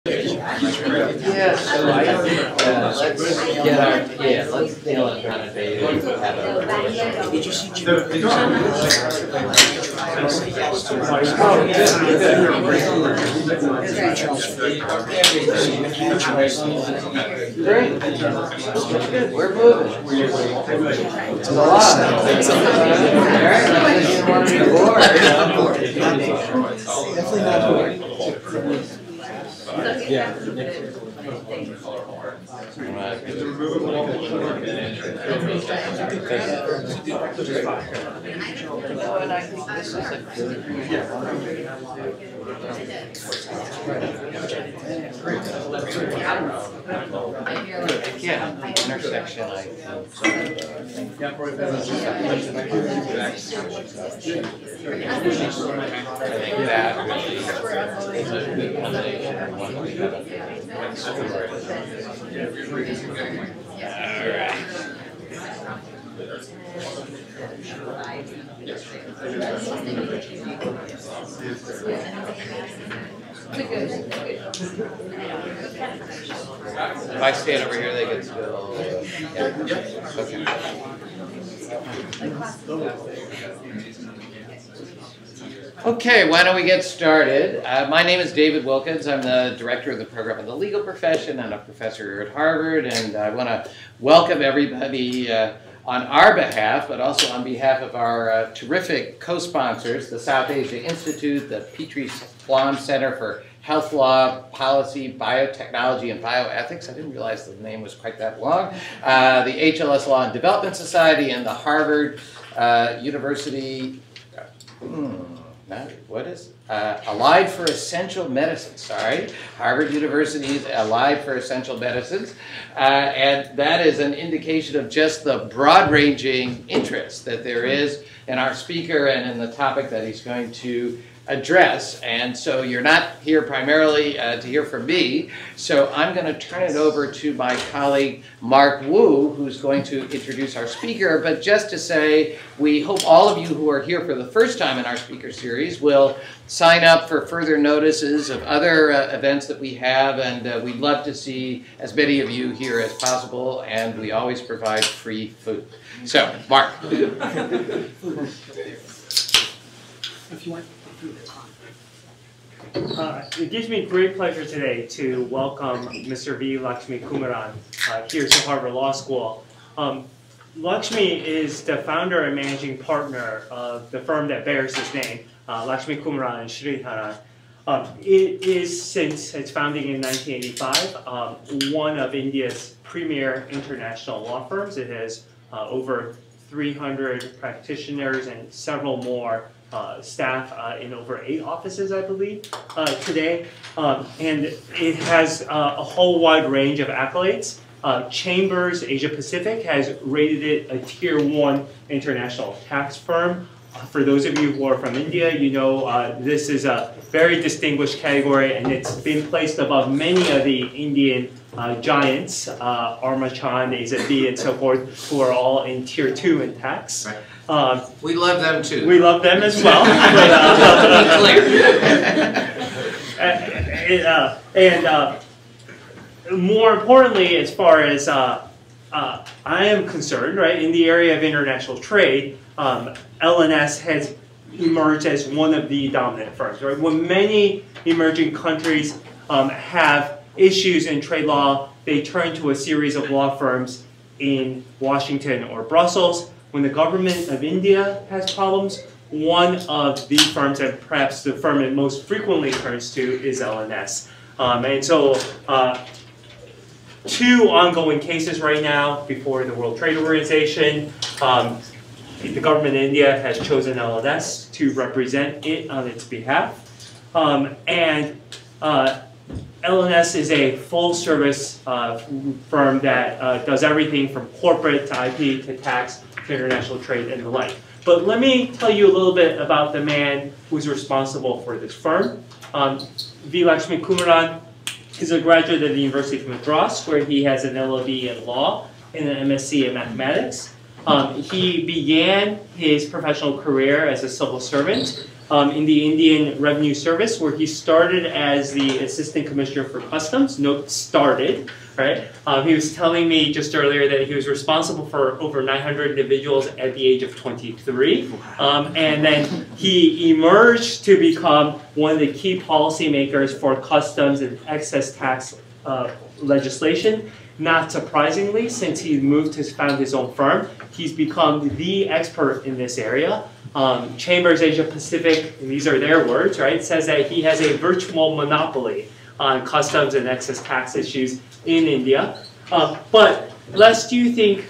Yeah, so I don't, let's nail it down and maybe have a. Did you see Great. Good. We're moving. It's a lot. All right, like you want to be bored. Definitely not bored. Yeah. And I think this is a good yeah, intersection, I think that is a good combination of one we have. All right. If I stand over here, they can still. Okay. Okay, why don't we get started? My name is David Wilkins. I'm the director of the program in the legal profession and a professor here at Harvard, and I want to welcome everybody on our behalf, but also on behalf of our terrific co-sponsors, the South Asia Institute, the Petrie Plum Center for Health Law, Policy, Biotechnology, and Bioethics. I didn't realize the name was quite that long. The HLS Law and Development Society, and the Harvard University, what is Allied for Essential Medicine, sorry. Harvard University's Allied for Essential Medicines. And that is an indication of just the broad-ranging interest that there is in our speaker and in the topic that he's going to address. And so you're not here primarily to hear from me, so I'm going to turn it over to my colleague Mark Wu, who's going to introduce our speaker. But just to say, we hope all of you who are here for the first time in our speaker series will sign up for further notices of other events that we have, and we'd love to see as many of you here as possible, and we always provide free food. So, Mark. If you want. It gives me great pleasure today to welcome Mr. V. Lakshmi Kumaran here to Harvard Law School. Lakshmi is the founder and managing partner of the firm that bears his name, Lakshmikumaran Sridharan. It is, since its founding in 1985, one of India's premier international law firms. It has over 300 practitioners and several more staff in over 8 offices, I believe, today. And it has a whole wide range of accolades. Chambers Asia Pacific has rated it a Tier 1 international tax firm. For those of you who are from India, you know this is a very distinguished category, and it's been placed above many of the Indian giants, Armachan, AZB, and so forth, who are all in Tier 2 in tax. Right. We love them too. We love them as well. More importantly, as far as I am concerned, right, in the area of international trade, LNS has emerged as one of the dominant firms. Right? When many emerging countries have issues in trade law, they turn to a series of law firms in Washington or Brussels. When the government of India has problems, one of the firms, and perhaps the firm it most frequently turns to, is LNS. And so 2 ongoing cases right now before the World Trade Organization. The government of India has chosen LNS to represent it on its behalf. LNS is a full-service firm that does everything from corporate to IP to tax to international trade and the like. But let me tell you a little bit about the man who's responsible for this firm. V. Lakshmi Kumaran is a graduate of the University of Madras, where he has an LLB in law and an MSc in mathematics. He began his professional career as a civil servant in the Indian Revenue Service, where he started as the Assistant Commissioner for Customs. Note, started, right? He was telling me just earlier that he was responsible for over 900 individuals at the age of 23. And then he emerged to become one of the key policymakers for customs and excess tax legislation. Not surprisingly, since he moved to found his own firm, he's become the expert in this area. Chambers Asia Pacific, and these are their words, right, says that he has a virtual monopoly on customs and excess tax issues in India. But lest you think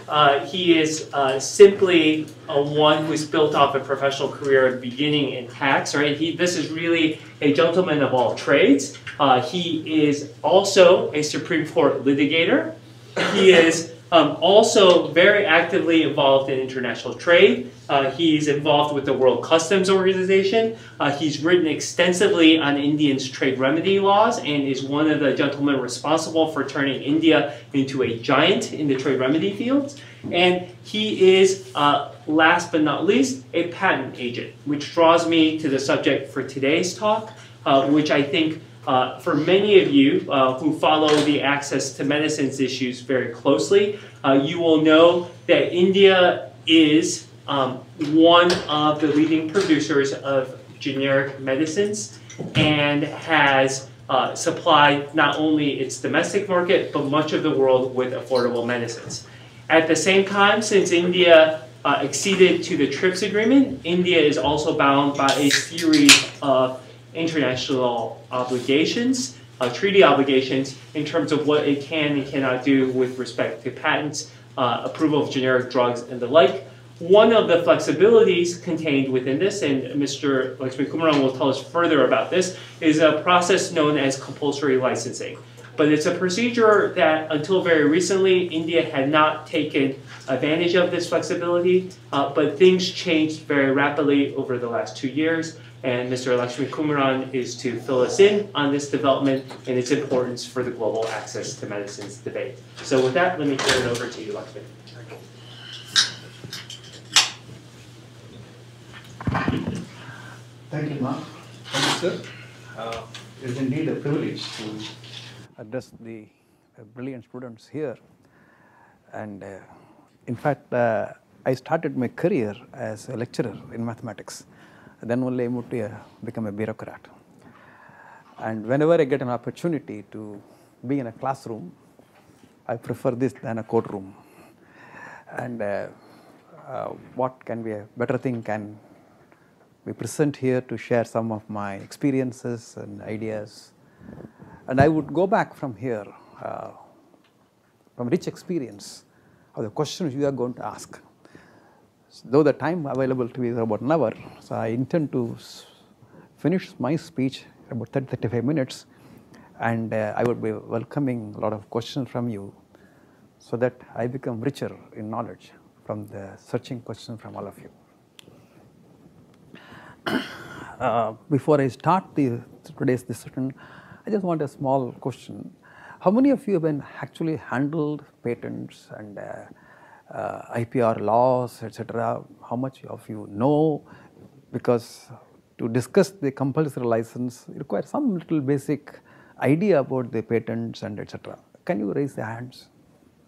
he is simply one who's built off a professional career beginning in tax, right? This is really a gentleman of all trades. He is also a Supreme Court litigator. He is also very actively involved in international trade. He's involved with the World Customs Organization. He's written extensively on Indians' trade remedy laws and is one of the gentlemen responsible for turning India into a giant in the trade remedy fields. And he is, last but not least, a patent agent, which draws me to the subject for today's talk, which I think for many of you who follow the access to medicines issues very closely, you will know that India is one of the leading producers of generic medicines and has supplied not only its domestic market, but much of the world with affordable medicines. At the same time, since India acceded to the TRIPS agreement, India is also bound by a series of international obligations, treaty obligations, in terms of what it can and cannot do with respect to patents, approval of generic drugs, and the like. One of the flexibilities contained within this, and Mr. Lakshmikumaran will tell us further about this, is a process known as compulsory licensing. But it's a procedure that, until very recently, India had not taken advantage of this flexibility, but things changed very rapidly over the last 2 years. And Mr. Lakshmikumaran is to fill us in on this development and its importance for the global access to medicines debate. So with that, let me turn it over to you, Lakshmi. Thank you, Mark. Thank you, sir. It is indeed a privilege to address the brilliant students here. And in fact, I started my career as a lecturer in mathematics. Then only I moved to become a bureaucrat. And whenever I get an opportunity to be in a classroom, I prefer this than a courtroom. And what can be a better thing can be present here to share some of my experiences and ideas. And I would go back from here, from rich experience of the questions you are going to ask. Though the time available to me is about an hour, so I intend to finish my speech in about 30-35 minutes, and I would be welcoming a lot of questions from you so that I become richer in knowledge from the searching questions from all of you. Before I start today's discussion, I just want a small question. How many of you have been actually handled patents and IPR laws, etc.? How much of you know? Because to discuss the compulsory license, it requires some little basic idea about the patents and etc. Can you raise the hands?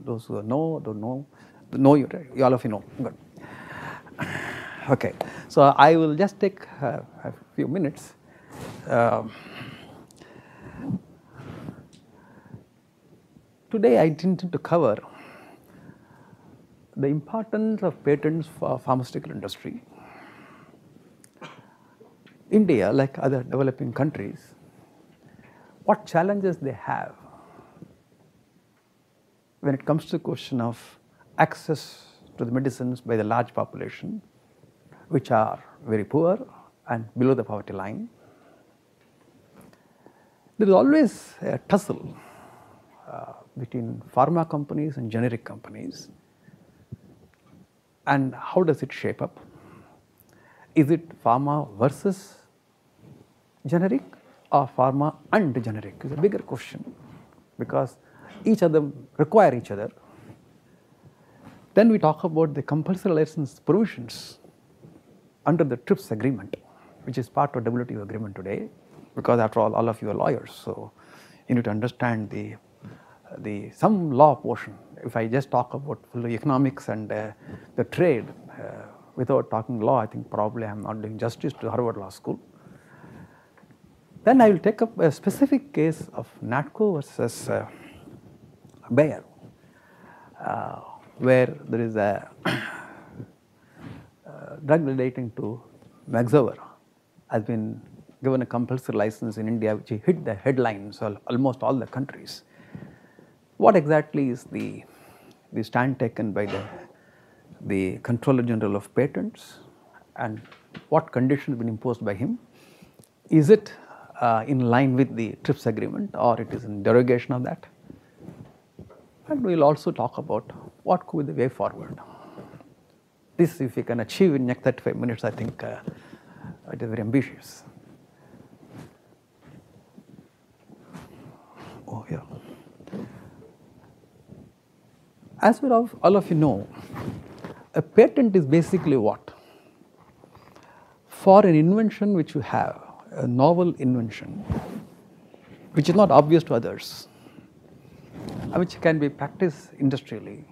Those who know, don't know? Know you, all of you know. Good. Okay, so I will just take a few minutes. Today I intend to cover the importance of patents for pharmaceutical industry. India, like other developing countries, what challenges they have when it comes to the question of access to the medicines by the large population, which are very poor and below the poverty line. There is always a tussle between pharma companies and generic companies. And how does it shape up? Is it pharma versus generic or pharma and generic? It's a bigger question because each of them require each other. Then we talk about the compulsory license provisions under the TRIPS agreement. which is part of WTO agreement today, because after all of you are lawyers, so you need to understand some law portion. If I just talk about economics and the trade without talking law, I think probably I am not doing justice to Harvard Law School. Then I will take up a specific case of NATCO versus Bayer, where there is a drug relating to Nexavar has been given a compulsory license in India, which hit the headlines of almost all the countries. What exactly is the stand taken by the Controller General of Patents, and what conditions have been imposed by him? Is it in line with the TRIPS agreement, or it is in derogation of that? And we will also talk about what could be the way forward. This, if we can achieve in next 35 minutes, I think it is very ambitious. Oh, yeah. As well as all of you know, a patent is basically what? For an invention which you have, a novel invention, which is not obvious to others, which can be practiced industrially,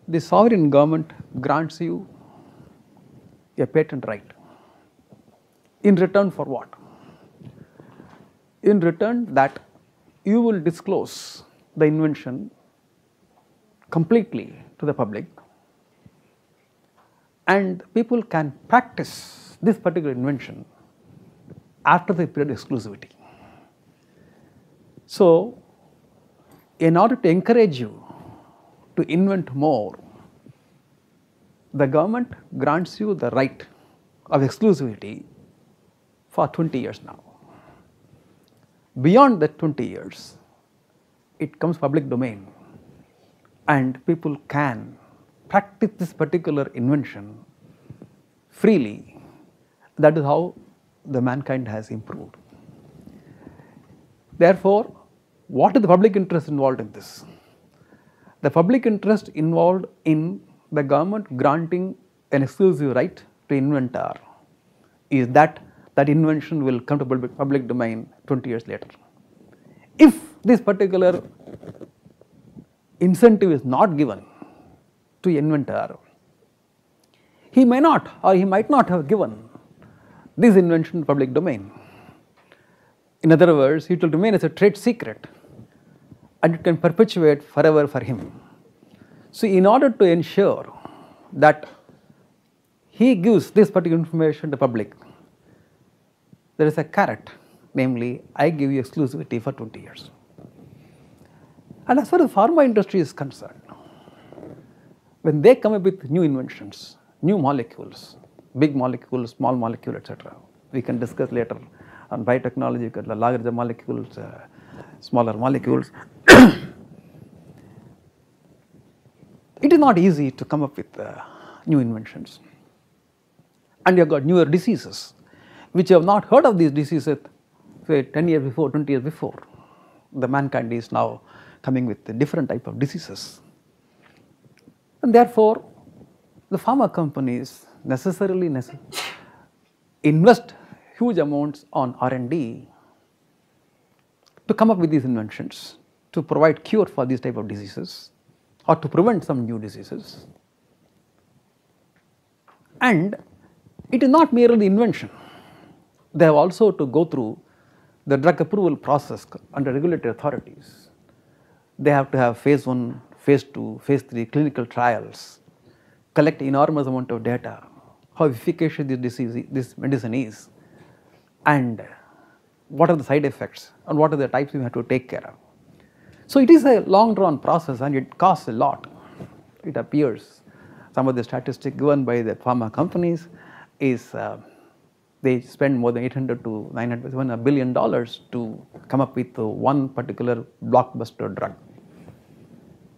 the sovereign government grants you a patent right. In return for what? In return that you will disclose the invention completely to the public, and people can practice this particular invention after the period of exclusivity. So, in order to encourage you to invent more, the government grants you the right of exclusivity for 20 years now. Beyond that 20 years, it comes public domain, and people can practice this particular invention freely. That is how the mankind has improved. Therefore, what is the public interest involved in this? The public interest involved in the government granting an exclusive right to inventor is that invention will come to public domain 20 years later. If this particular incentive is not given to inventor, he may not or he might not have given this invention to public domain. In other words, it will remain as a trade secret and it can perpetuate forever for him. So, in order to ensure that he gives this particular information to public, there is a carrot, namely, I give you exclusivity for 20 years. And as far as the pharma industry is concerned, when they come up with new inventions, new molecules, big molecules, small molecule, etc., we can discuss later on biotechnology, larger molecules, smaller molecules. It is not easy to come up with new inventions. And you have got newer diseases, which you have not heard of these diseases, say 10 years before, 20 years before. The mankind is now coming with a different type of diseases. And therefore, the pharma companies necessarily invest huge amounts on R&D to come up with these inventions, to provide cure for these type of diseases or to prevent some new diseases. And it is not merely the invention. They have also to go through the drug approval process under regulatory authorities. They have to have phase 1, phase 2, phase 3 clinical trials, collect enormous amount of data, how efficacious this medicine is, and what are the side effects and what are the types you have to take care of. So, it is a long drawn process and it costs a lot. It appears some of the statistics given by the pharma companies is they spend more than 800 to 900, even $1 billion to come up with one particular blockbuster drug.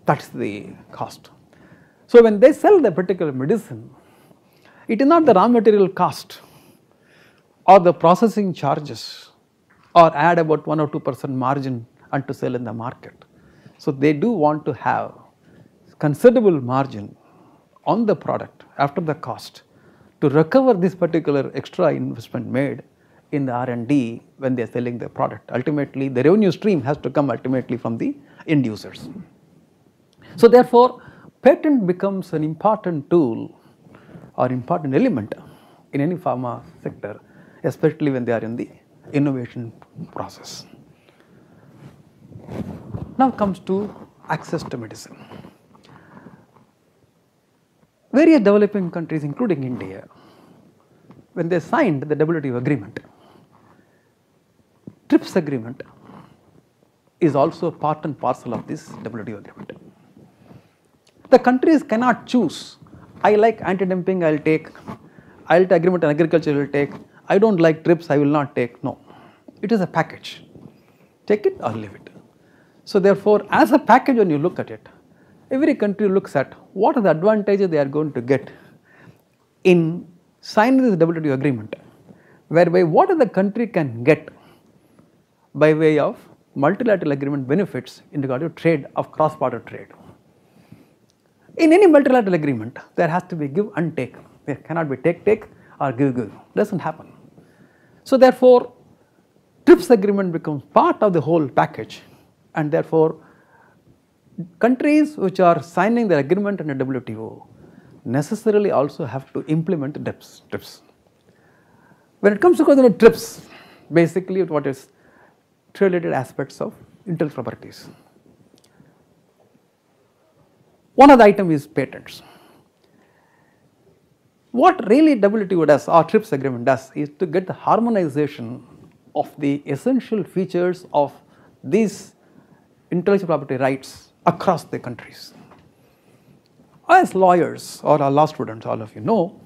That is the cost. So, when they sell the particular medicine, it is not the raw material cost or the processing charges or add about 1 or 2% margin and to sell in the market. So, they do want to have considerable margin on the product after the cost to recover this particular extra investment made in the R&D when they are selling the product. Ultimately, the revenue stream has to come ultimately from the end users. So therefore, patent becomes an important tool or important element in any pharma sector, especially when they are in the innovation process. Now comes to access to medicine. Various developing countries, including India, when they signed the WTO agreement, TRIPS agreement is also part and parcel of this WTO agreement. The countries cannot choose, I like anti-dumping, I'll take agreement on agriculture, will take, I don't like TRIPS, I will not take. No, it is a package. Take it or leave it. So therefore, as a package, when you look at it, every country looks at what are the advantages they are going to get in signing this WTO agreement, whereby what the country can get by way of multilateral agreement benefits in regard to trade of cross-border trade. In any multilateral agreement, there has to be give and take. There cannot be take or give. Doesn't happen. So therefore, TRIPS agreement becomes part of the whole package, and therefore, countries which are signing the agreement under WTO necessarily also have to implement TRIPS. When it comes to TRIPS, basically what is trade-related aspects of intellectual properties. One of the items is patents. What really WTO does or TRIPS agreement does is to get the harmonization of the essential features of these intellectual property rights across the countries. As lawyers or law students, all of you know,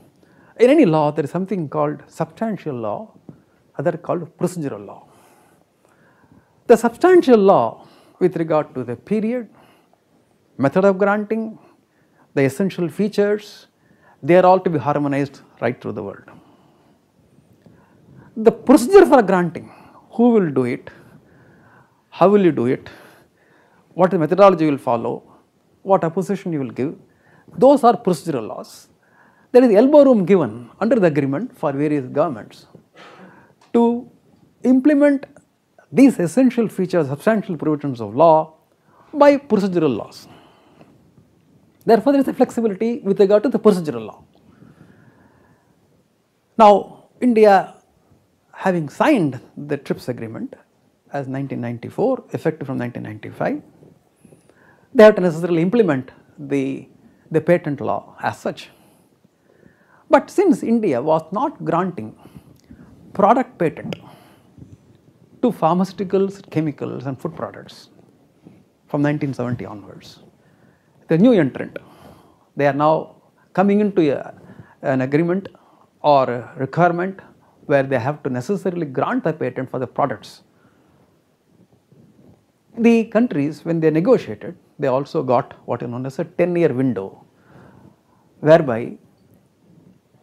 in any law there is something called substantial law, other called procedural law. The substantial law with regard to the period, method of granting, the essential features, they are all to be harmonized right through the world. The procedure for granting, who will do it, how will you do it, what the methodology you will follow, what opposition you will give, those are procedural laws. There is elbow room given under the agreement for various governments to implement these essential features, substantial provisions of law by procedural laws. Therefore, there is a flexibility with regard to the procedural law. Now, India, having signed the TRIPS agreement as 1994, effective from 1995, they have to necessarily implement the patent law as such. But since India was not granting product patent to pharmaceuticals, chemicals and food products from 1970 onwards, the new entrant, they are now coming into an agreement or a requirement where they have to necessarily grant the patent for the products. The countries, when they negotiated, they also got what is known as a 10-year window, whereby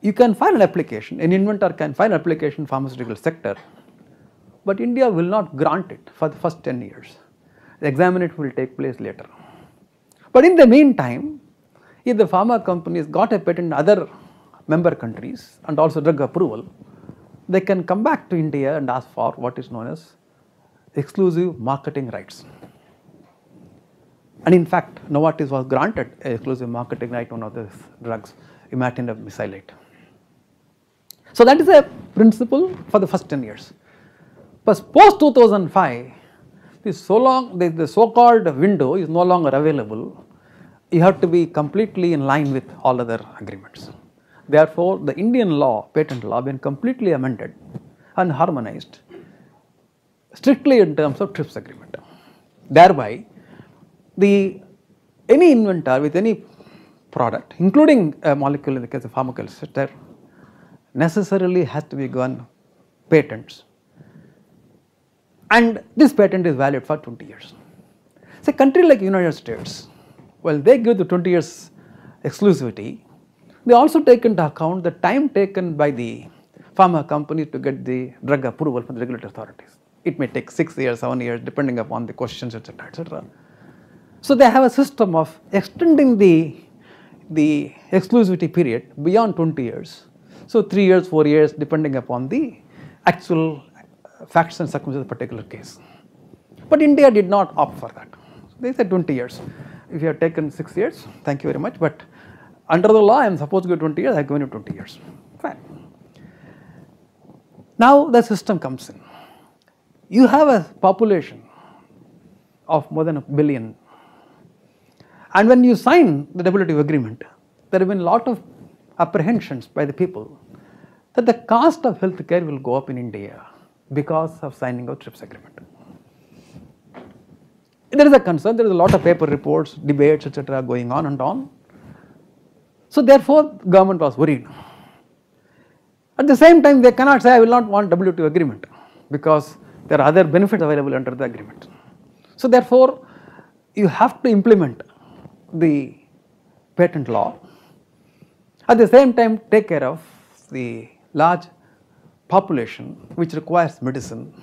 you can file an application, an inventor can file an application in pharmaceutical sector, but India will not grant it for the first 10 years. The examination will take place later. But in the meantime, if the pharma companies got a patent in other member countries and also drug approval, they can come back to India and ask for what is known as exclusive marketing rights. And in fact, Novartis was granted exclusive marketing right on one of these drugs, imatinib mesylate. So that is a principle for the first 10 years. But post 2005, the so-called window is no longer available. You have to be completely in line with all other agreements. Therefore, the Indian law, patent law, been completely amended and harmonized strictly in terms of TRIPS agreement. Thereby, any inventor with any product, including a molecule in the case of pharmaceutical sector, necessarily has to be given patents. And this patent is valid for 20 years. So a country like United States, well, they give the 20 years exclusivity, they also take into account the time taken by the pharma company to get the drug approval from the regulatory authorities. It may take 6 years, 7 years, depending upon the questions, etc., etc. So they have a system of extending the exclusivity period beyond 20 years, So 3 years, 4 years, depending upon the actual facts and circumstances of the particular case. But India did not opt for that. They said 20 years. If you have taken 6 years, thank you very much. But under the law, I am supposed to give 20 years, I have given you 20 years. Fine. Now the system comes in. You have a population of more than 1 billion. And when you sign the WTO agreement, there have been a lot of apprehensions by the people that the cost of healthcare will go up in India because of signing of TRIPS agreement. There is a concern, there is a lot of paper reports, debates, etc. going on and on. So therefore, government was worried. At the same time, they cannot say, I will not want WTO agreement because there are other benefits available under the agreement. So therefore, you have to implement the patent law. At the same time, take care of the large population which requires medicine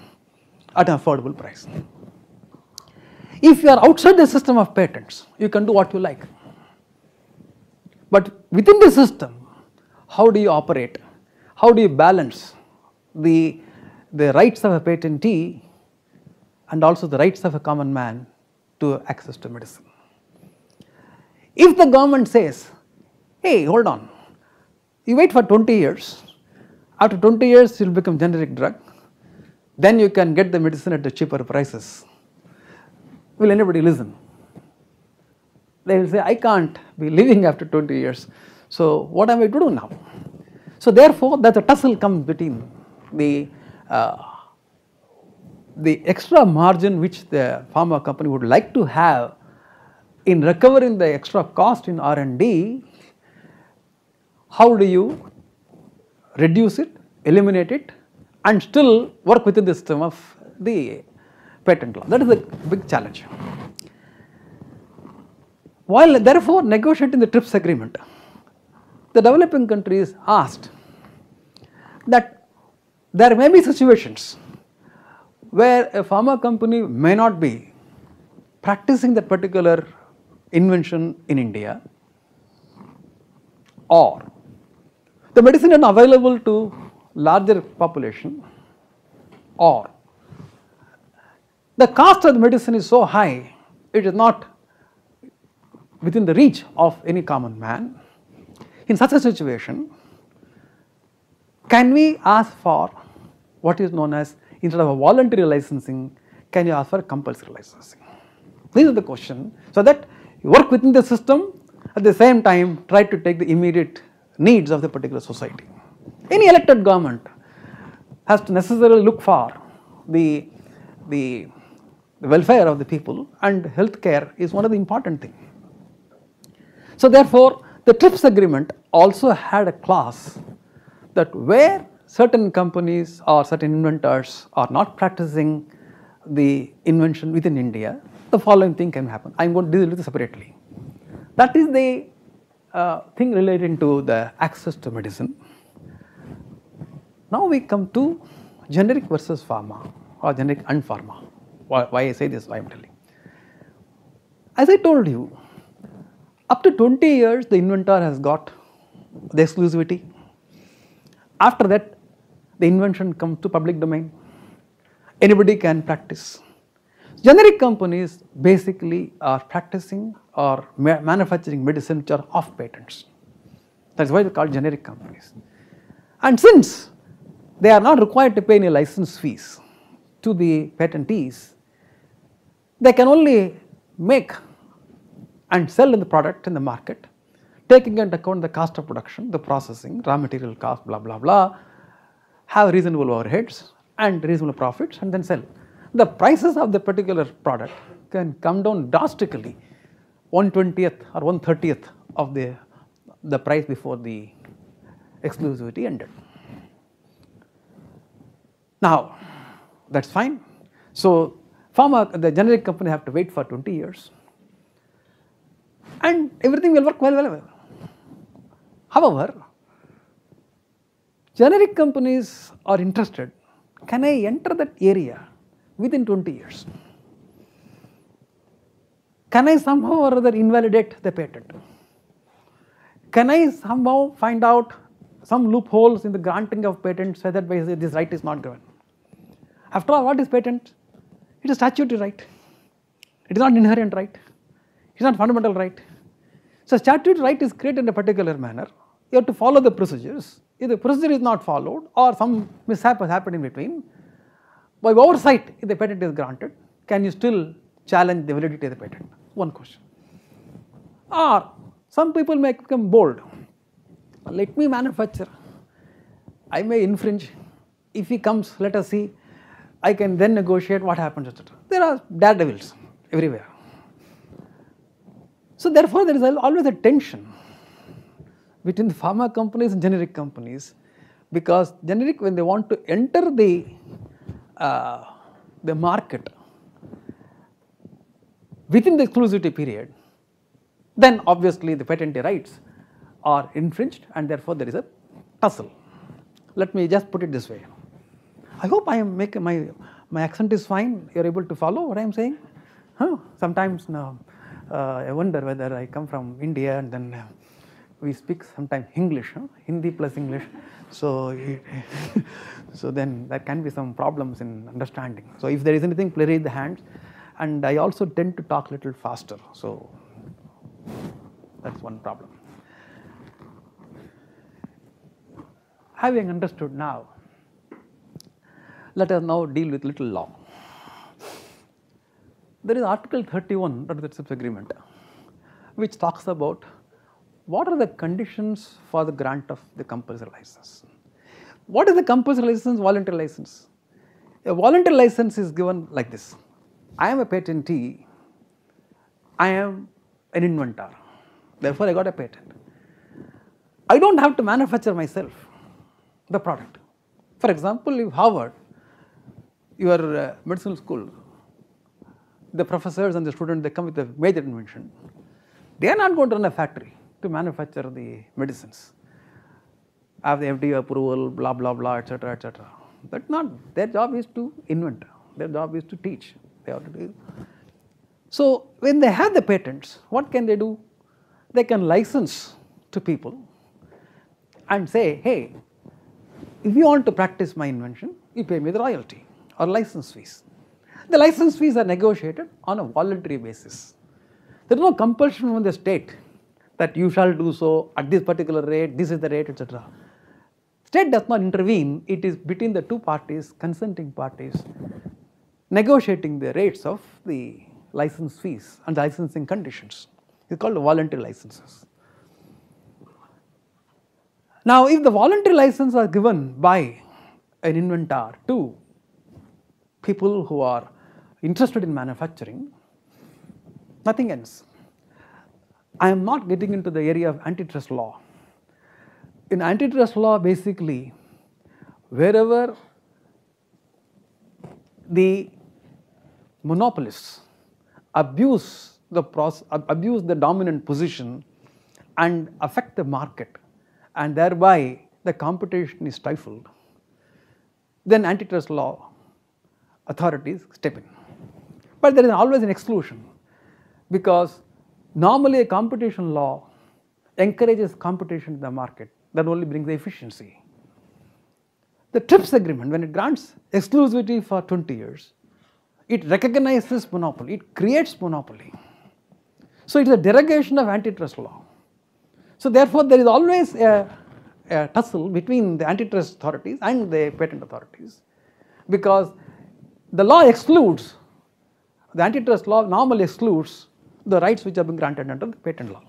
at an affordable price. If you are outside the system of patents, you can do what you like. But within the system, how do you operate? How do you balance the rights of a patentee and also the rights of a common man to access to medicine? If the government says, hey, hold on, you wait for 20 years, after 20 years you will become generic drug, then you can get the medicine at the cheaper prices. Will anybody listen? They will say, I can't be living after 20 years, so what am I to do now? So therefore, that a tussle comes between the extra margin which the pharma company would like to have in recovering the extra cost in R&D. How do you reduce it, eliminate it, and still work within the system of the patent law? That is a big challenge. While therefore negotiating the TRIPS agreement, the developing countries asked that there may be situations where a pharma company may not be practicing that particular invention in India, or the medicine is not available to larger population, or the cost of the medicine is so high, it is not within the reach of any common man. In such a situation, can we ask for what is known as, instead of a voluntary licensing, can you ask for compulsory licensing? This is the question, so that you work within the system, at the same time try to take the immediate needs of the particular society. Any elected government has to necessarily look for the welfare of the people, and healthcare is one of the important things. So therefore, the TRIPS agreement also had a clause that where certain companies or certain inventors are not practicing the invention within India, the following thing can happen. I am going to deal with this separately. That is the thing relating to the access to medicine. Now we come to generic versus pharma, or generic and pharma. Why I say this, why I am telling. As I told you, up to 20 years the inventor has got the exclusivity. After that, the invention comes to public domain. Anybody can practice. Generic companies basically are practicing or manufacturing medicine which are off patents. That is why they are called generic companies. And since they are not required to pay any license fees to the patentees, they can only make and sell in the product in the market, taking into account the cost of production, the processing, raw material cost, blah blah blah, have reasonable overheads and reasonable profits, and then sell. The prices of the particular product can come down drastically, 1/20th or 1/30th of the price before the exclusivity ended. Now, that's fine. So the generic company have to wait for 20 years. And everything will work well. However, generic companies are interested, can I enter that area within 20 years? Can I somehow or other invalidate the patent? Can I somehow find out some loopholes in the granting of patents so that this right is not given. After all, what is patent? It is statutory right. It is not inherent right. It is not fundamental right. So statutory right is created in a particular manner. You have to follow the procedures. If the procedure is not followed or some mishap has happened in between, by oversight, if the patent is granted, can you still challenge the validity of the patent? One question. Or some people may become bold. Let me manufacture. I may infringe. If he comes, let us see. I can then negotiate what happens, etc. There are daredevils everywhere. So therefore, there is always a tension between the pharma companies and generic companies, because generic, when they want to enter the market within the exclusivity period, then obviously the patentee rights are infringed and therefore there is a tussle. Let me just put it this way. I hope I am making my accent is fine. You are able to follow what I am saying? Sometimes I wonder whether I come from India and then we speak sometimes English, Hindi plus English. So, so then there can be some problems in understanding. So if there is anything, please raise the hands. And I also tend to talk a little faster. So that's one problem. Having understood now, let us now deal with little law. There is Article 31 of the TRIPS agreement, which talks about what are the conditions for the grant of the compulsory license. What is the compulsory license, voluntary license? A voluntary license is given like this. I am a patentee, I am an inventor, therefore I got a patent. I don't have to manufacture myself the product. For example, if Harvard, your medicinal school, the professors and the students, they come with a major invention, they are not going to run a factory to manufacture the medicines, have the FDA approval, blah, blah, blah, etc., etc. That's not, their job is to invent, their job is to teach. They have to do. So when they have the patents, what can they do? They can license to people and say, hey, if you want to practice my invention, you pay me the royalty or license fees. The license fees are negotiated on a voluntary basis. There is no compulsion from the state that you shall do so at this particular rate, this is the rate, etc. State does not intervene, it is between the two parties, consenting parties, negotiating the rates of the license fees and licensing conditions. It is called voluntary licenses. Now, if the voluntary license are given by an inventor to people who are interested in manufacturing, nothing else. I am not getting into the area of antitrust law. In antitrust law, basically, wherever the monopolists abuse the dominant position and affect the market, and thereby the competition is stifled, then antitrust law authorities step in. But there is always an exclusion, because normally a competition law encourages competition in the market, that only brings the efficiency. The TRIPS agreement, when it grants exclusivity for 20 years, it recognizes monopoly, it creates monopoly. So it is a derogation of antitrust law. So therefore there is always a tussle between the antitrust authorities and the patent authorities, because the law excludes, the antitrust law normally excludes the rights which have been granted under the patent law.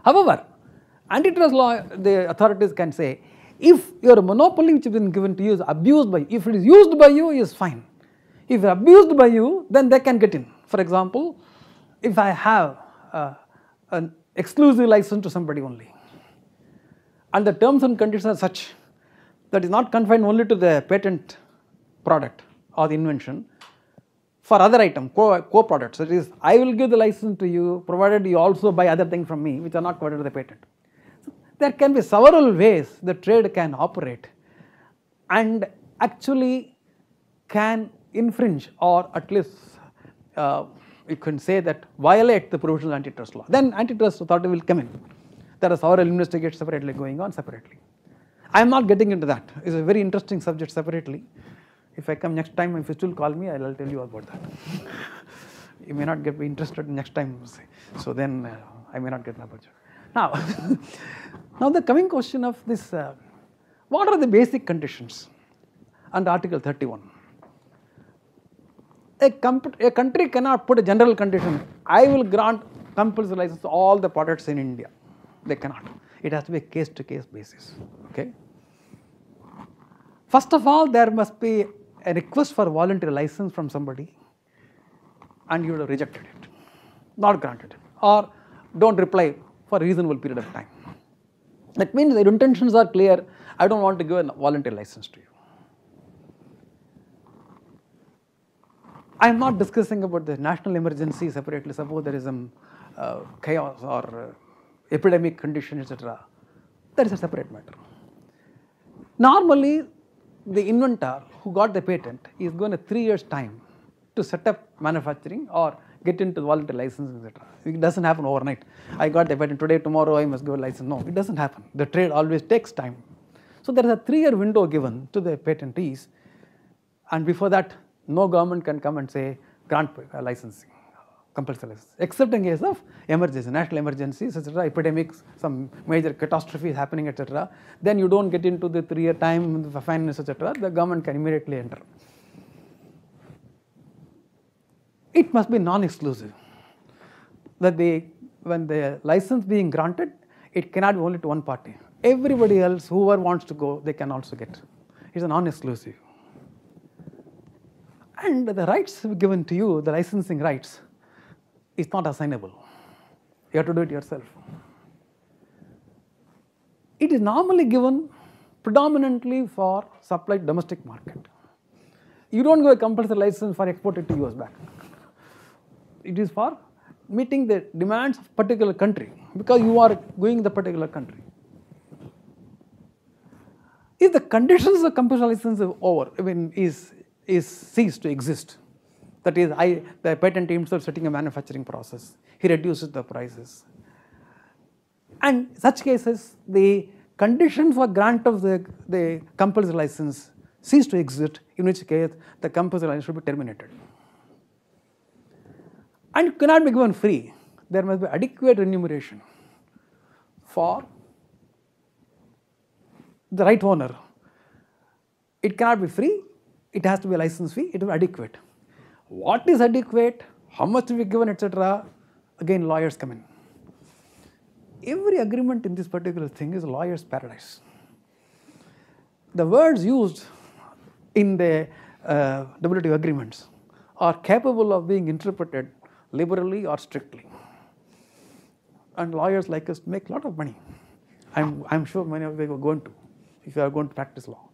However, antitrust law, the authorities can say, if your monopoly which has been given to you is abused by you, if it is used by you, is fine. If it is abused by you, then they can get in. For example, if I have an exclusive license to somebody only, and the terms and conditions are such that is not confined only to the patent product or the invention, for other item, co-products, that is, I will give the license to you provided you also buy other things from me which are not covered by the patent. So there can be several ways the trade can operate and actually can infringe, or at least you can say that violate the provisions of antitrust law. Then antitrust authority will come in. There are several investigations separately going on separately. I am not getting into that. It's a very interesting subject separately. If I come next time, if you still call me, I'll tell you about that. You may not be interested next time, so then I may not get an opportunity. Now, now the coming question of this, what are the basic conditions under Article 31? A country cannot put a general condition, I will grant compulsory license to all the products in India. They cannot. It has to be a case-to-case basis. Okay. First of all, there must be a request for voluntary license from somebody, and you would have rejected it, not granted it, or don't reply for a reasonable period of time. That means their intentions are clear. I don't want to give a voluntary license to you. I am not discussing about the national emergency separately. Suppose there is some chaos or epidemic condition, etc. That is a separate matter. Normally, the inventor who got the patent is given a 3 years time to set up manufacturing or get into voluntary license, etc. It doesn't happen overnight. I got the patent today, tomorrow I must give a license. No, it doesn't happen. The trade always takes time. So there is a 3-year window given to the patentees, and before that, no government can come and say grant licensing, compulsory license, except in case of emergency, national emergencies, etc., epidemics, some major catastrophe is happening, etc. Then you don't get into the 3-year time, the finance, etc. The government can immediately enter. It must be non-exclusive. That when the license being granted, it cannot be only to one party. Everybody else, whoever wants to go, they can also get. It's a non-exclusive. And the rights given to you, the licensing rights, is not assignable. You have to do it yourself. It is normally given predominantly for supply to domestic market. You don't give a compulsory license for exporting to US back. It is for meeting the demands of particular country, because you are going in the particular country. If the conditions of compulsory license is over, is ceased to exist, that is, the patentee himself setting a manufacturing process, he reduces the prices. And in such cases, the condition for grant of the compulsory license cease to exist, in which case the compulsory license should be terminated. And it cannot be given free. There must be adequate remuneration for the right owner. It cannot be free. It has to be a license fee. It will be adequate. What is adequate? How much to be given, etc. Again, lawyers come in. Every agreement in this particular thing is a lawyer's paradise. The words used in the WTO agreements are capable of being interpreted liberally or strictly. And lawyers like us make a lot of money. I'm sure many of you are going to, if you are going to practice law.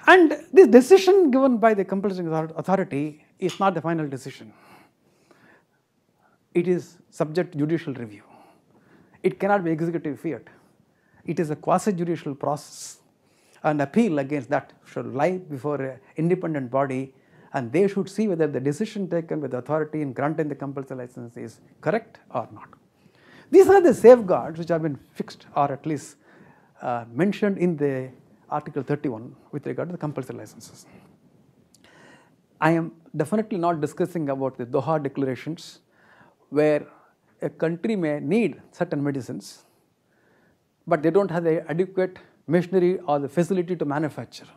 And this decision given by the compulsory authority is not the final decision. It is subject to judicial review. It cannot be executive fiat. It is a quasi-judicial process. An appeal against that should lie before an independent body, and they should see whether the decision taken by the authority in granting the compulsory license is correct or not. These are the safeguards which have been fixed, or at least mentioned in the Article 31 with regard to the compulsory licenses. I am definitely not discussing about the Doha declarations, where a country may need certain medicines, but they don't have the adequate machinery or the facility to manufacture.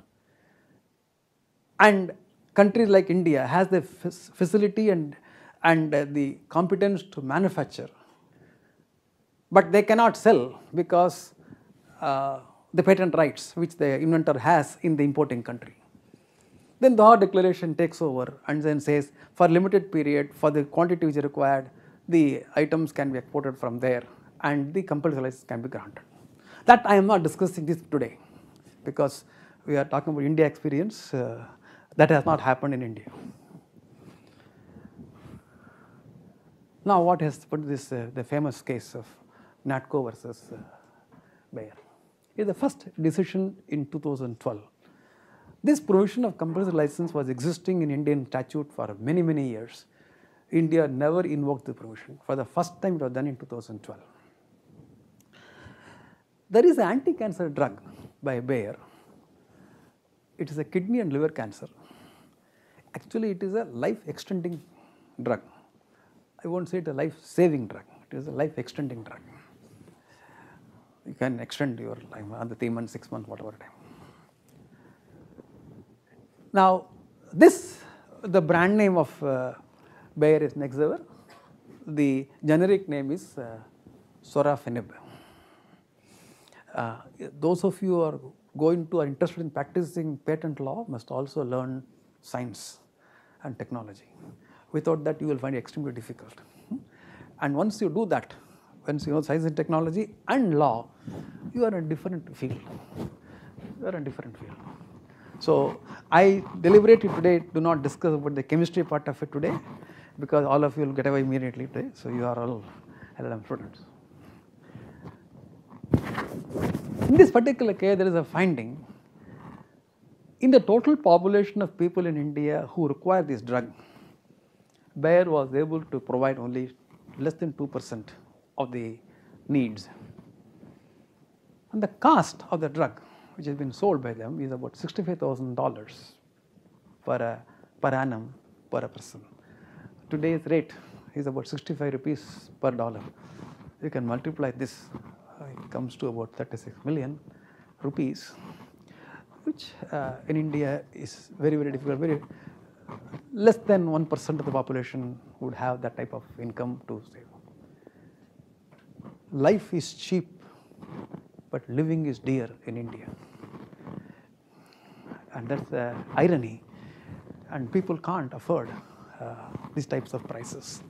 And countries like India has the facility and the competence to manufacture, but they cannot sell because the patent rights which the inventor has in the importing country. Then the Doha declaration takes over and then says, for limited period, for the quantity which is required, the items can be exported from there and the compulsory license can be granted. That I am not discussing this today, because we are talking about India experience. That has not happened in India. Now, what has put this the famous case of Natco versus Bayer is the first decision in 2012. This provision of compulsory license was existing in Indian statute for many, many years. India never invoked the provision. For the first time, it was done in 2012. There is an anti-cancer drug by Bayer. It is a kidney and liver cancer. Actually, it is a life-extending drug. I won't say it is a life-saving drug. It is a life-extending drug. You can extend your life another 3 months, 6 months, whatever time. Now, the brand name of Bayer is Nexavar. The generic name is sorafenib. Those of you who are interested in practicing patent law must also learn science and technology. Without that, you will find it extremely difficult. And once you do that, once you know science and technology and law, you are in a different field. You are in a different field. So I deliberately today do not discuss about the chemistry part of it today, because all of you will get away immediately today. So you are all LLM students. In this particular case, there is a finding. In the total population of people in India who require this drug, Bayer was able to provide only less than 2% of the needs. And the cost of the drug, which has been sold by them, is about $65,000 per annum per person. Today's rate is about 65 rupees per dollar. You can multiply this, it comes to about 36 million rupees, which in India is very, very difficult. Very less than 1% of the population would have that type of income to save. Life is cheap, but living is dear in India. And that's the irony. And people can't afford these types of prices.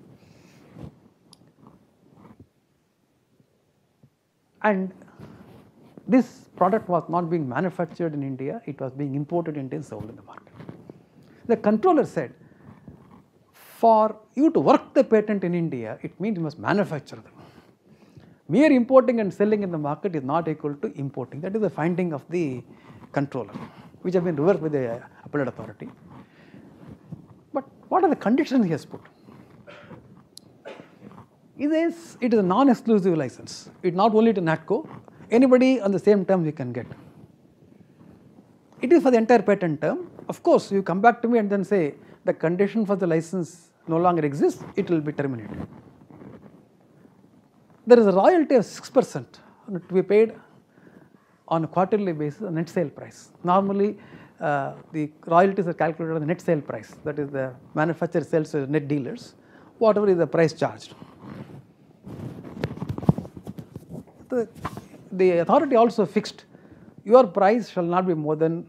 And this product was not being manufactured in India, it was being imported into and sold in the market. The controller said, for you to work the patent in India, it means you must manufacture them. Mere importing and selling in the market is not equal to importing. That is the finding of the controller, which have been reversed by the appellate authority. But what are the conditions he has put? It is a non-exclusive license. It not only to NATCO, anybody on the same terms you can get. It is for the entire patent term. Of course, you come back to me and then say the condition for the license no longer exists, it will be terminated. There is a royalty of 6% to be paid on a quarterly basis, a net sale price. Normally, the royalties are calculated on the net sale price. That is, the manufacturer sells to net dealers, whatever is the price charged. The authority also fixed your price shall not be more than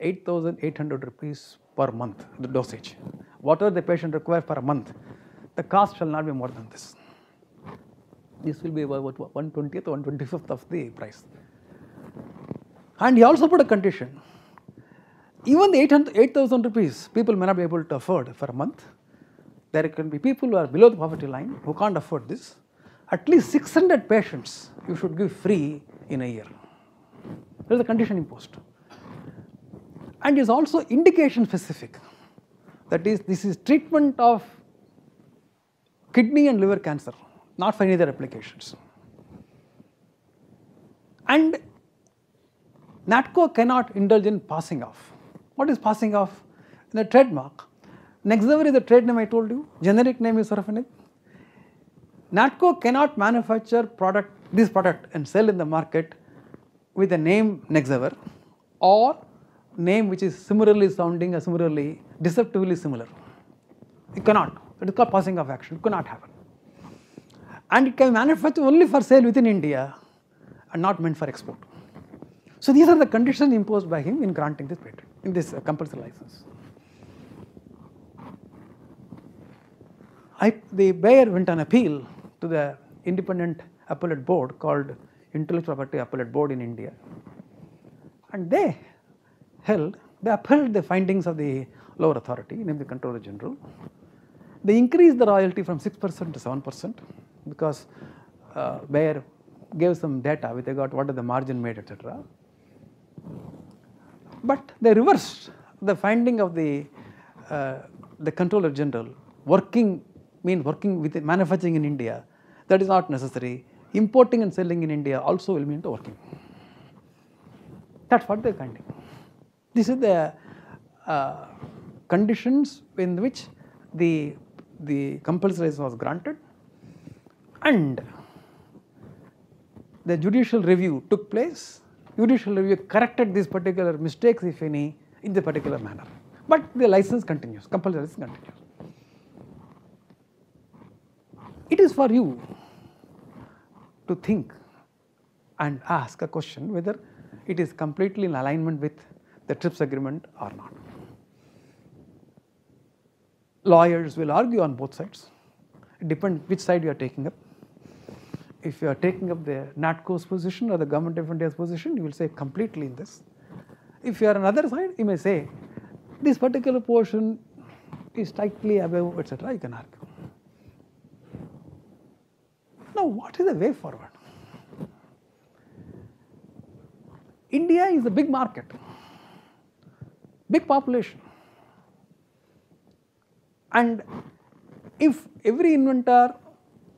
8,800 rupees per month, the dosage. Whatever the patient requires per month, the cost shall not be more than this. This will be about 1/20th or 1/25th of the price. And he also put a condition. Even the 8,000 rupees, people may not be able to afford for a month. There can be people who are below the poverty line who can't afford this. At least 600 patients you should give free in a year. There is a condition imposed. And is also indication specific. That is, this is treatment of kidney and liver cancer, not for any other applications. And NATCO cannot indulge in passing off. What is passing off? In a trademark, Nexavar is the trade name I told you, generic name is sorafenib. NATCO cannot manufacture this product and sell in the market with the name Nexavar or name which is similarly sounding or similarly deceptively similar. It cannot. It is called passing off action. It cannot happen. And it can manufacture only for sale within India and not meant for export. So these are the conditions imposed by him in granting this patent, in this compulsory license. The Bayer went on appeal to the independent appellate board called Intellectual Property Appellate Board in India, and they upheld the findings of the lower authority, named the Controller General. They increased the royalty from 6% to 7% because Bayer gave some data with regard to what is the margin made, etc. But they reversed the finding of the Controller General. Working with manufacturing in India, that is not necessary. importing and selling in India also will be into working. That's what they're finding. This is the conditions in which the compulsory license was granted, and the judicial review took place. Judicial review corrected these particular mistakes, if any, in the particular manner. But the license continues, compulsory license continues. It is for you to think and ask a question whether it is completely in alignment with the TRIPS agreement or not. Lawyers will argue on both sides. It depends which side you are taking up. If you are taking up the NATCO's position or the Government of India's position, you will say completely in this. If you are on the other side, you may say this particular portion is slightly above, etc. You can argue. Now, what is the way forward? India is a big market, big population. And if every inventor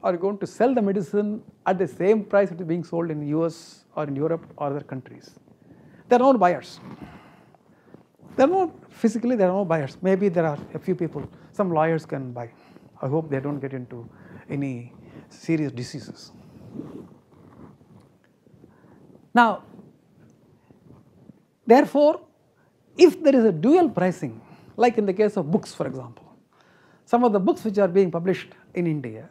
are going to sell the medicine at the same price it is being sold in the US or in Europe or other countries, there are no buyers. There are no, physically there are no buyers. Maybe there are a few people, some lawyers can buy. I hope they don't get into any serious diseases. Now, therefore, if there is a dual pricing, like in the case of books, for example, some of the books which are being published in India,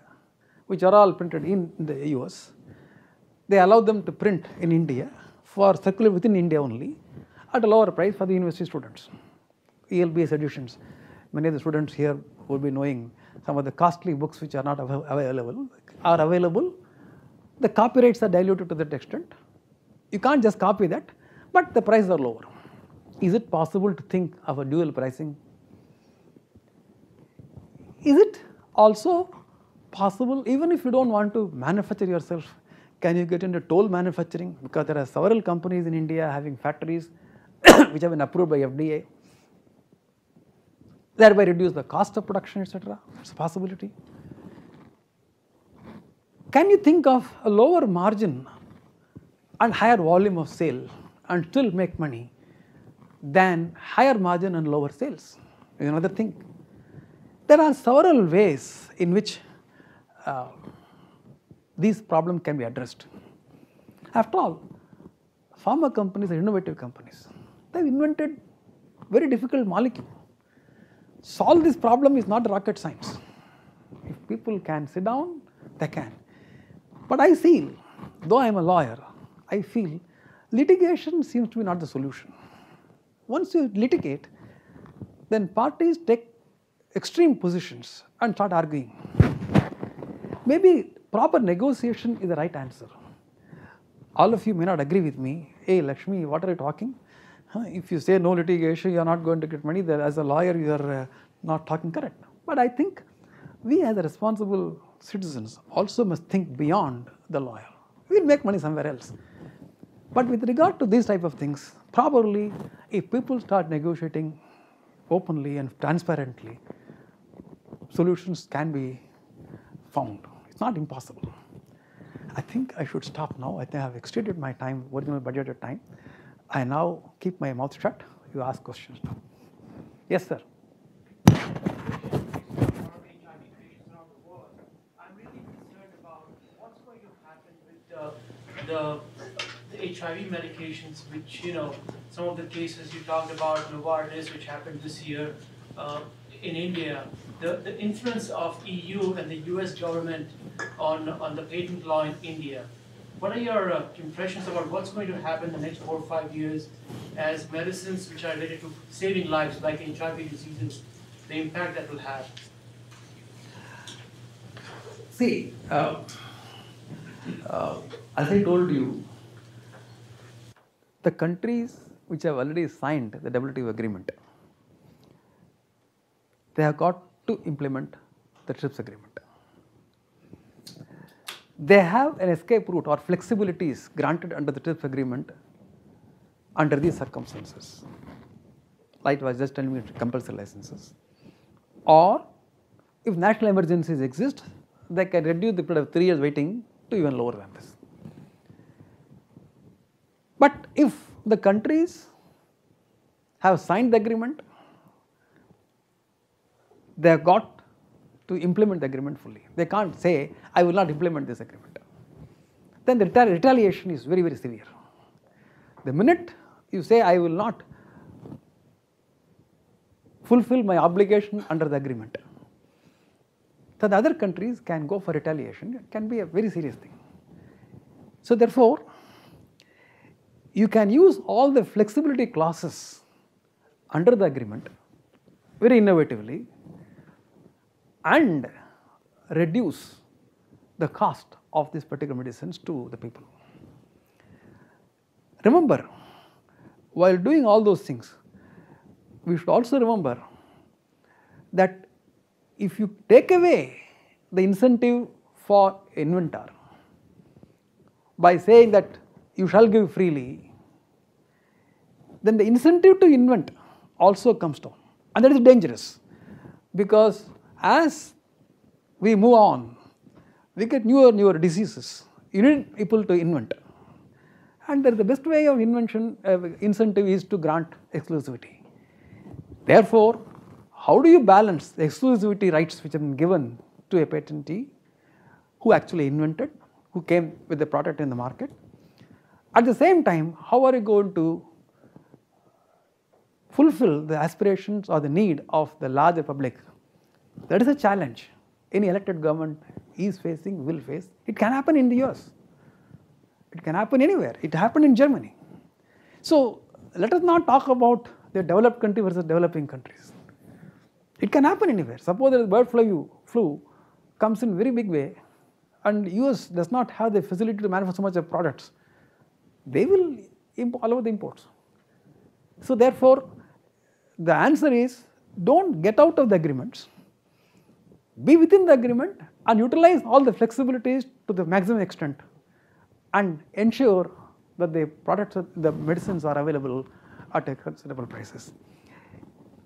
which are all printed in the US, they allow them to print in India for circulate within India only at a lower price for the university students. ELBS editions, many of the students here will be knowing some of the costly books which are not available are available. The copyrights are diluted to that extent. You can't just copy that, but the prices are lower. Is it possible to think of a dual pricing? Is it also possible, even if you don't want to manufacture yourself, can you get into toll manufacturing? Because there are several companies in India having factories which have been approved by FDA, thereby reduce the cost of production, etc. It's a possibility. Can you think of a lower margin and higher volume of sale and still make money than higher margin and lower sales? Is another thing. There are several ways in which these problems can be addressed. After all, pharma companies are innovative companies. They've invented very difficult molecule. Solve this problem is not rocket science. If people can sit down, they can. But I feel, though I am a lawyer, I feel litigation seems to be not the solution. Once you litigate, then parties take extreme positions and start arguing. Maybe proper negotiation is the right answer. All of you may not agree with me. Hey Lakshmi, what are you talking? If you say no litigation, you are not going to get money. As a lawyer, you are not talking correct. But I think we as responsible citizens also must think beyond the lawyer. We will make money somewhere else. But with regard to these type of things, probably if people start negotiating openly and transparently, solutions can be found. It's not impossible. I think I should stop now. I think I have exceeded my time, original budgeted time. I now keep my mouth shut. You ask questions now. Yes, sir. I'm really concerned about what's going to happen with the HIV medications, which, some of the cases you talked about, Novartis, which happened this year in India. The influence of EU and the US government on the patent law in India. What are your impressions about what's going to happen in the next 4 or 5 years as medicines which are related to saving lives, like HIV diseases, the impact that will have? See, as I told you, the countries which have already signed the WTO agreement, they have got to implement the TRIPS agreement. They have an escape route or flexibilities granted under the TRIPS agreement under these circumstances. Like I was just telling you, compulsory licenses. Or if national emergencies exist, they can reduce the period of 3 years waiting to even lower than this. But if the countries have signed the agreement, they have got to implement the agreement fully. They can't say, I will not implement this agreement. Then the retaliation is very, very severe. The minute you say, I will not fulfill my obligation under the agreement, so the other countries can go for retaliation. It can be a very serious thing. So therefore, you can use all the flexibility clauses under the agreement very innovatively and reduce the cost of these particular medicines to the people. Remember, while doing all those things, we should also remember that if you take away the incentive for inventor by saying that you shall give freely, then the incentive to invent also comes down, and that is dangerous, because as we move on, we get newer and newer diseases. You need people to invent, and the best way of invention incentive is to grant exclusivity. Therefore, how do you balance the exclusivity rights which have been given to a patentee who actually invented, who came with the product in the market? At the same time, how are you going to fulfill the aspirations or the need of the larger public? That is a challenge any elected government is facing, will face. It can happen in the US. It can happen anywhere. It happened in Germany. So let us not talk about the developed country versus developing countries. It can happen anywhere. Suppose there is bird flu comes in very big way, and US does not have the facility to manufacture so much of products. They will allow the imports. So therefore, the answer is, don't get out of the agreements. Be within the agreement and utilize all the flexibilities to the maximum extent and ensure that the products, the medicines are available at a considerable prices.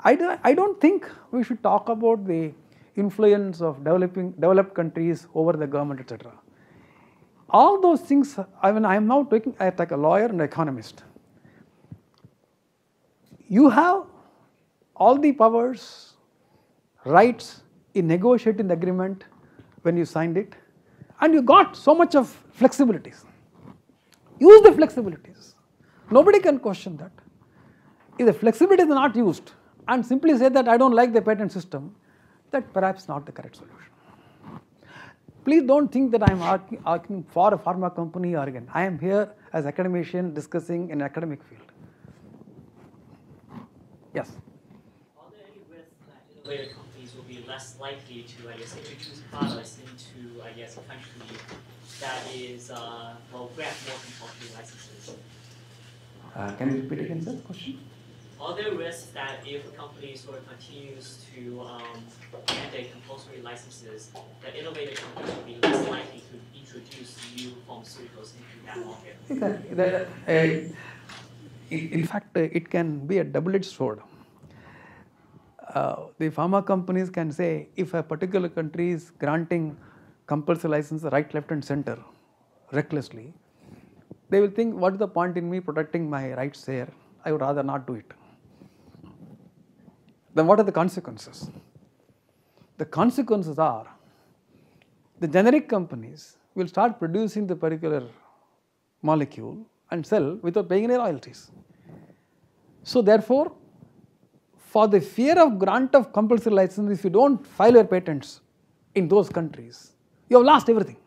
I don't think we should talk about the influence of developed countries over the government, etc. All those things, I am now talking like a lawyer and economist. You have all the powers, rights in negotiating the agreement when you signed it, and you got so much of flexibilities. Use the flexibilities. Nobody can question that. If the flexibility is not used and simply say that I don't like the patent system, that perhaps not the correct solution. Please don't think that I am arguing for a pharma company or again. I am here as academician discussing in an academic field. Yes? Are there any risks that innovative companies will be less likely to, introduce products into, a country that is, grant more compulsory licenses? Can you repeat again, sir, the question? Are there risks that if a company sort of continues to mandate compulsory licenses, that innovative companies will be less likely to introduce new pharmaceuticals into that market? Exactly. In fact, it can be a double-edged sword. The pharma companies can say, if a particular country is granting compulsory license right, left and center recklessly, they will think, what is the point in me protecting my rights there? I would rather not do it. Then what are the consequences? The consequences are, the generic companies will start producing the particular molecule and sell without paying any royalties. So therefore, for the fear of grant of compulsory license, if you don't file your patents in those countries, you have lost everything.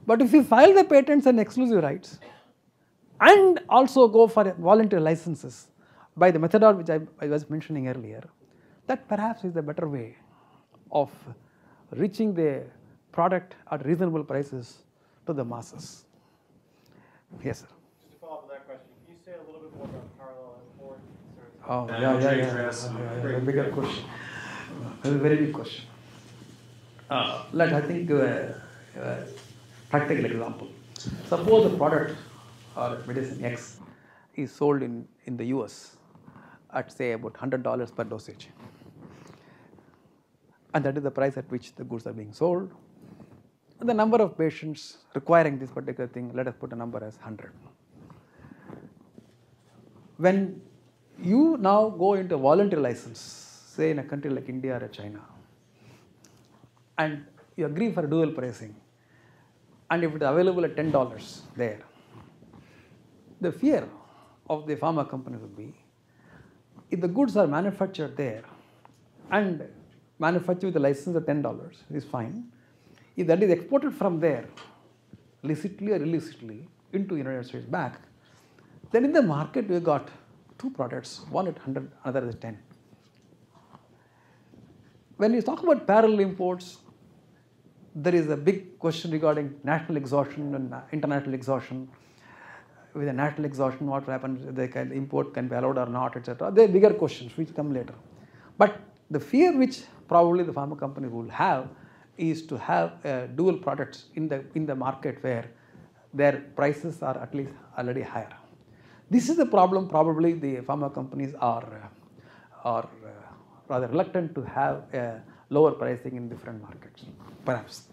But if you file the patents and exclusive rights and also go for voluntary licenses by the methodology which I was mentioning earlier, that perhaps is the better way of reaching the product at reasonable prices to the masses. Yes, sir. Just to follow up on that question, can you say a little bit more about parallel import? Oh, yeah. A bigger question. A very big question. Practical example. Suppose a product or medicine X is sold in the US at say about $100 per dosage. And that is the price at which the goods are being sold. the number of patients requiring this particular thing, let us put a number as 100. When you now go into a voluntary license, say in a country like India or China, and you agree for dual pricing, and if it is available at $10 there, the fear of the pharma company would be, if the goods are manufactured there and manufactured with a license at $10 is fine. If that is exported from there, licitly or illicitly, into the United States back, then in the market we got two products, one at 100, another at 10. When you talk about parallel imports, there is a big question regarding national exhaustion and international exhaustion. With the national exhaustion, what happens, the import can be allowed or not, etc. They are bigger questions which come later. But the fear which probably the pharma company will have is to have dual products in the market where their prices are at least already higher. This is the problem probably the pharma companies are rather reluctant to have lower pricing in different markets, perhaps.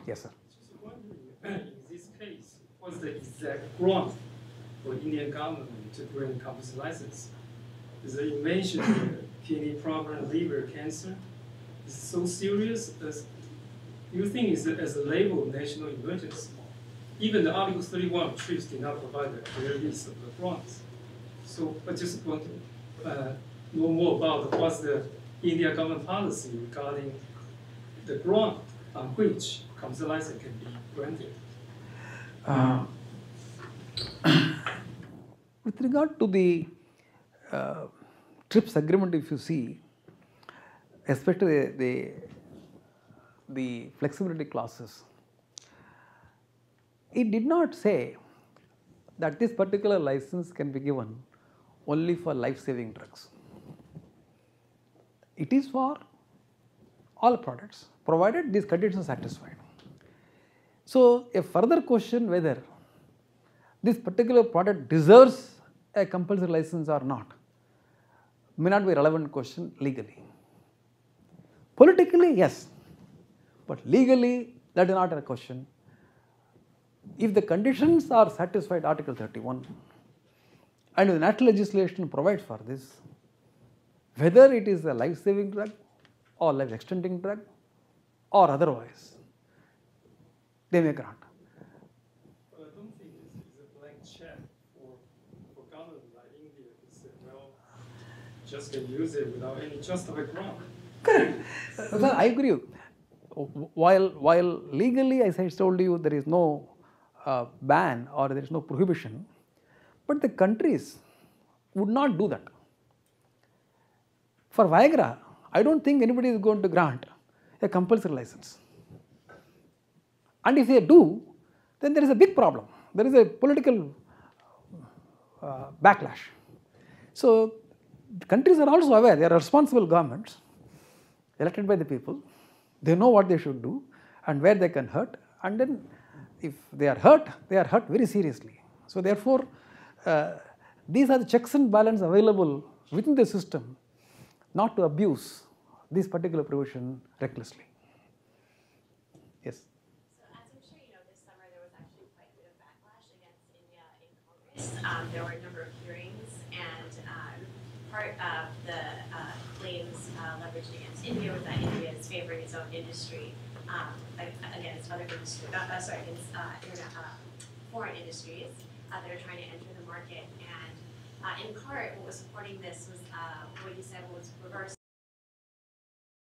Yes, sir. Just wondering, in this case, what's the exact ground for Indian government to grant compulsory license? Is that you mentioned kidney problem, liver cancer? Is it so serious? As you think it's as a label of national emergency? Even the Article 31 of TRIPS did not provide a clear list of the grounds. So I just want to know more about what's the India government policy regarding the ground on which compulsory license can be granted. With regard to the TRIPS agreement, if you see, especially the flexibility clauses, it did not say that this particular license can be given only for life-saving drugs. It is for all products, provided these conditions are satisfied. So, a further question whether this particular product deserves a compulsory license or not may not be a relevant question legally. Politically, yes, but legally, that is not a question. If the conditions are satisfied, Article 31, and the national legislation provides for this, whether it is a life-saving drug or life-extending drug or otherwise, they may grant. I don't think this is a blank check for government like India to say, well, just can use it without any justified ground. Correct. Well, I agree. While legally, as I told you, there is no ban or there is no prohibition, but the countries would not do that. For Viagra, I don't think anybody is going to grant a compulsory license. And if they do, then there is a big problem. There is a political backlash. So, countries are also aware, they are responsible governments elected by the people. They know what they should do and where they can hurt, and then if they are hurt very seriously. So, therefore, these are the checks and balances available within the system not to abuse this particular provision recklessly. Yes. So as I'm sure you know, this summer there was actually quite a bit of backlash against India in Congress. There were a number of hearings, and part of the claims leveraged against India was that India is favoring its own industry against other industry, against foreign industries that are trying to enter the market. And in part, what was supporting this was what you said was reverse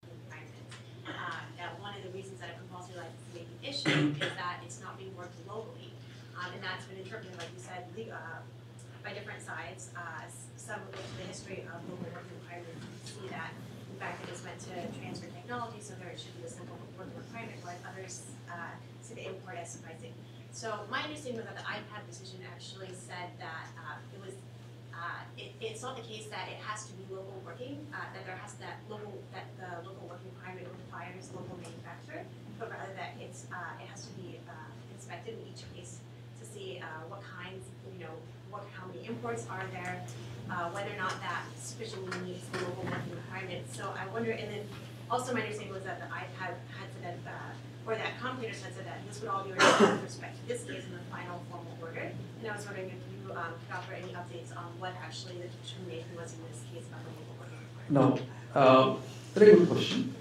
requirements. That one of the reasons that a compulsory license may be issued is that it's not being worked locally, and that's been interpreted, like you said, by different sides. Some look at the history of local working requirements and see that, in fact, it is meant to transfer technology, so there should be a simple working requirement, while others see the import as sufficing. So my understanding was that the IPAD decision actually said that it's not the case that it has to be local working, that the local working requirement requires local manufacturer, but rather that it has to be inspected in each case to see what kinds, how many imports are there, whether or not that sufficiently meets the local working requirements. So I wonder, and then Also, my understanding was that the iPad had said that, or that commentators had said that this would all be resolved with respect to this case in the final formal order. And I was wondering if you could offer any updates on what actually the determination was in this case about the local working requirement. No. Very good question.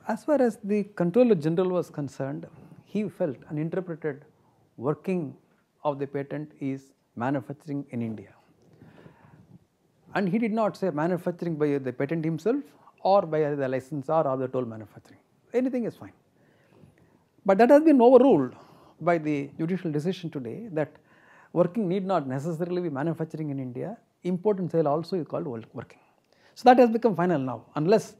As far as the Controller General was concerned, he felt and interpreted working of the patent is manufacturing in India. And he did not say manufacturing by the patent himself or by the licensor or the toll manufacturing. Anything is fine. But that has been overruled by the judicial decision today that working need not necessarily be manufacturing in India. Import and sale also is called working. So that has become final now, unless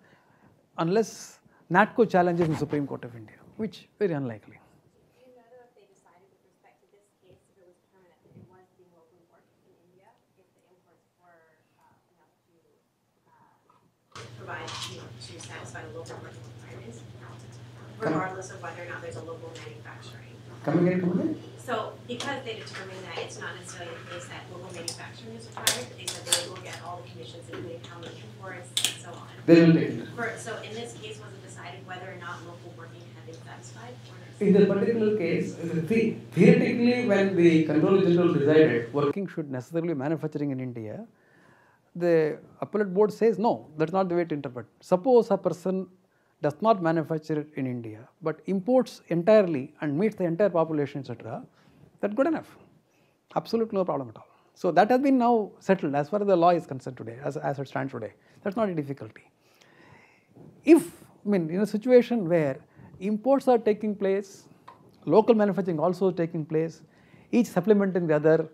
NATCO challenges in Supreme Court of India, which very unlikely. Do you know if they decided with respect to this case if it was permanent that it was being locally worked in India, if the imports were enough to provide, to satisfy the local working requirements, regardless of whether or not there's a local manufacturing? Come again? So because they determined that it's not necessarily the case that local manufacturing is required, they said they would look at all the conditions, including how many imports and so on. They will take it. So in this case, was it decided whether or not local working had been satisfied? In the particular case, theoretically, when the Controller General decided working should necessarily be manufacturing in India, the appellate board says no, that's not the way to interpret. Suppose a person does not manufacture in India, but imports entirely and meets the entire population, etc., that's good enough. Absolutely no problem at all. So that has been now settled as far as the law is concerned today, as it stands today. That's not a difficulty. If, in a situation where imports are taking place, local manufacturing also taking place, each supplementing the other,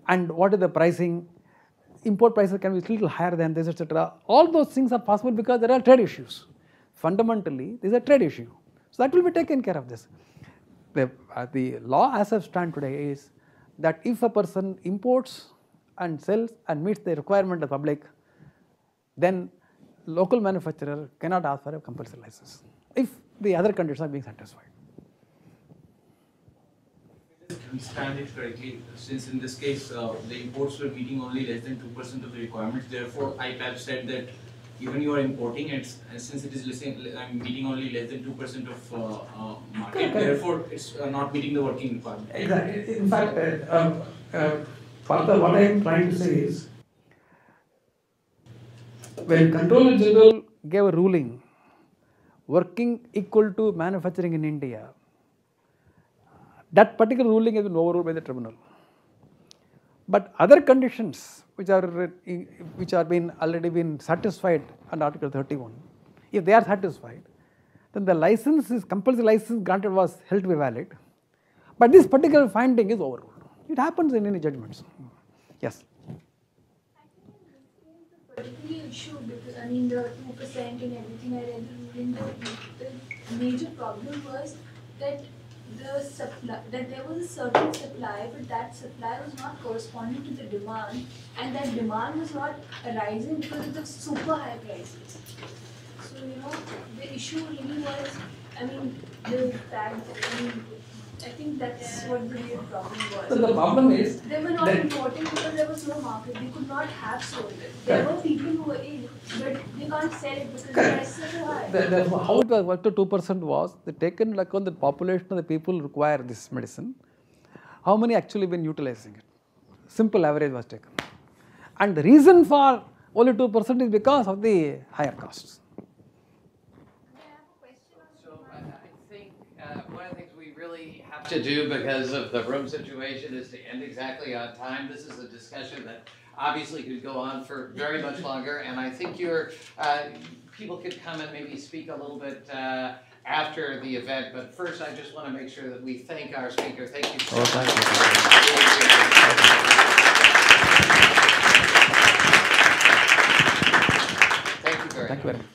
and what is the pricing, import prices can be a little higher than this, etc. All those things are possible because there are trade issues. Fundamentally, this is a trade issue. So that will be taken care of this. The law as of stand today is that if a person imports and sells and meets the requirement of the public, then local manufacturer cannot ask for a compulsory license if the other conditions are being satisfied. Understand it correctly, since in this case the imports were meeting only less than 2% of the requirements, therefore IPAB said that even you are importing it, since it is meeting only less than 2% of market, therefore it's not meeting the working requirement. Exactly. In fact, further what I am trying to say is, when Controller General gave a ruling, working equal to manufacturing in India, that particular ruling has been overruled by the tribunal. But other conditions which are already been satisfied under Article 31, if they are satisfied, then the compulsory license granted was held to be valid. But this particular finding is overruled. It happens in any judgments. Yes. Particularly issue because the 2% and everything I read the ruling, the major problem was that there was a certain supply, but that supply was not corresponding to the demand, and that demand was not arising because of the super high prices. So the issue really was, the fact I think that's what the real problem was. So the problem is they were not importing because there was no market. They could not have sold it. There were people who were in, but they can't sell it because the prices are so high. How it was worked to 2% was they taken into account the population of the people who require this medicine. How many actually been utilizing it? Simple average was taken. And the reason for only 2% is because of the higher costs. One of the things we really have to do because of the room situation is to end exactly on time. This is a discussion that obviously could go on for very much longer, and I think people could come and maybe speak a little bit after the event, but first I just want to make sure that we thank our speaker. Thank you so much. Thank you very much.